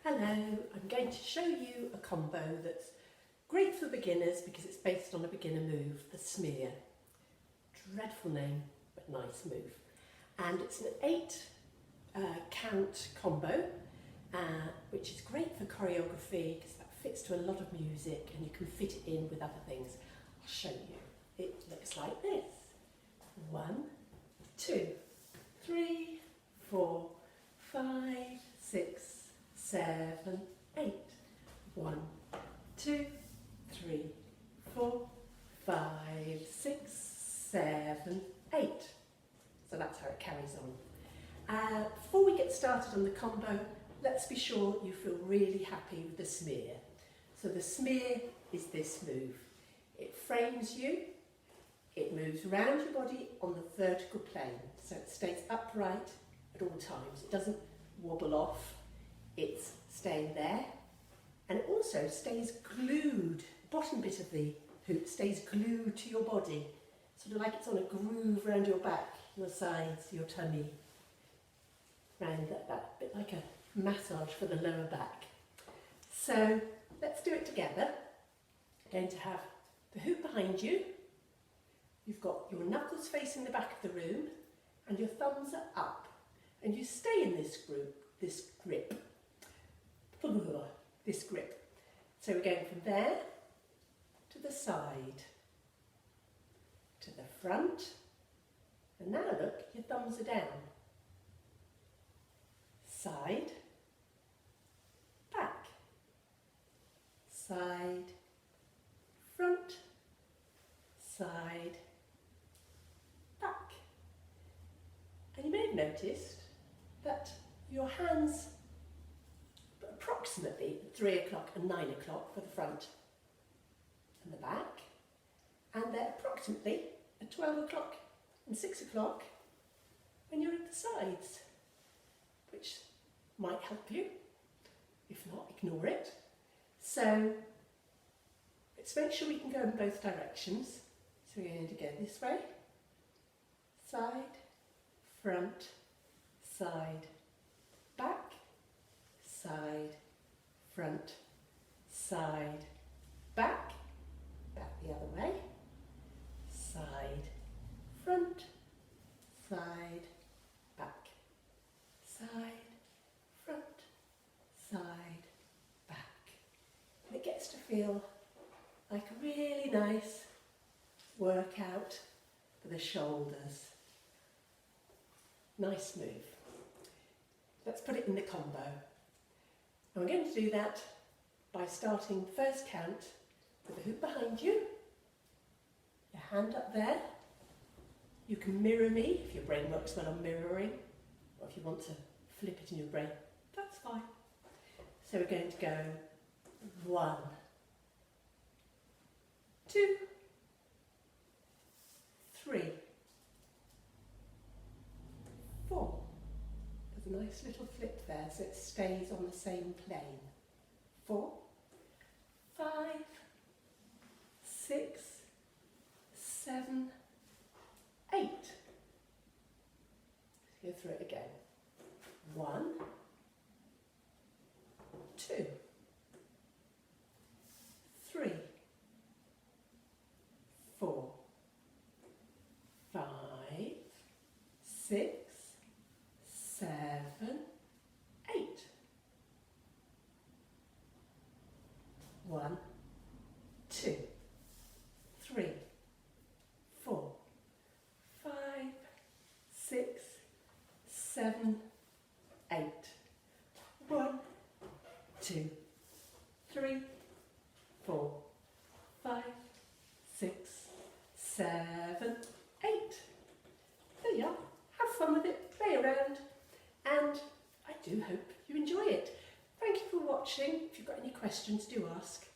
Hello, I'm going to show you a combo that's great for beginners because it's based on a beginner move, the smear. Dreadful name, but nice move. And it's an 8 count combo, which is great for choreography because that fits to a lot of music and you can fit it in with other things. I'll show you. It looks like this. 1, 2, 3, 4, 5, 6, 7, 8. 1, 2, 3, 4, 5, 6, 7, 8. So that's how it carries on. Before we get started on the combo, let's be sure you feel really happy with the smear. So the smear is this move. It frames you, it moves around your body on the vertical plane, so it stays upright at all times. It doesn't wobble off, it's staying there, and it also stays glued. The bottom bit of the hoop stays glued to your body, sort of like it's on a groove around your back, your sides, your tummy, around that bit like a massage for the lower back. So let's do it together. You're going to have the hoop behind you. You've got your knuckles facing the back of the room and your thumbs are up, and you stay in this grip. This grip. So we're going from there to the side, to the front, and now look, your thumbs are down. Side, back, side, front, side, back. And you may have noticed that your hands are approximately at 3 o'clock and 9 o'clock for the front and the back, and they're approximately at 12 o'clock and 6 o'clock when you're at the sides, which might help you. If not, ignore it. So let's make sure we can go in both directions. So we're going to go this way, side, front, side, back, side, front, side, back, back the other way, side, front, side, back, side, front, side, back. And it gets to feel like a really nice workout for the shoulders. Nice move. Let's put it in the combo. And we're going to do that by starting the first count with the hoop behind you, your hand up there. You can mirror me if your brain works well on mirroring, or if you want to flip it in your brain, that's fine. So we're going to go 1, 2, 3, 4. There's a nice little flip there so it stays on the same plane. 4, 5, 6, 7, 8. Let's go through it again. 1, 2, 3, 4, 5, 6, 7, 8. 1, 2, 3, 4, 5, 6, 7, 8. 1, 2, 3, 4, 5, 6, 7, 8. There you are. Have fun with it, play around, and I do hope you enjoy it. Thank you for watching. If you've got any questions, do ask.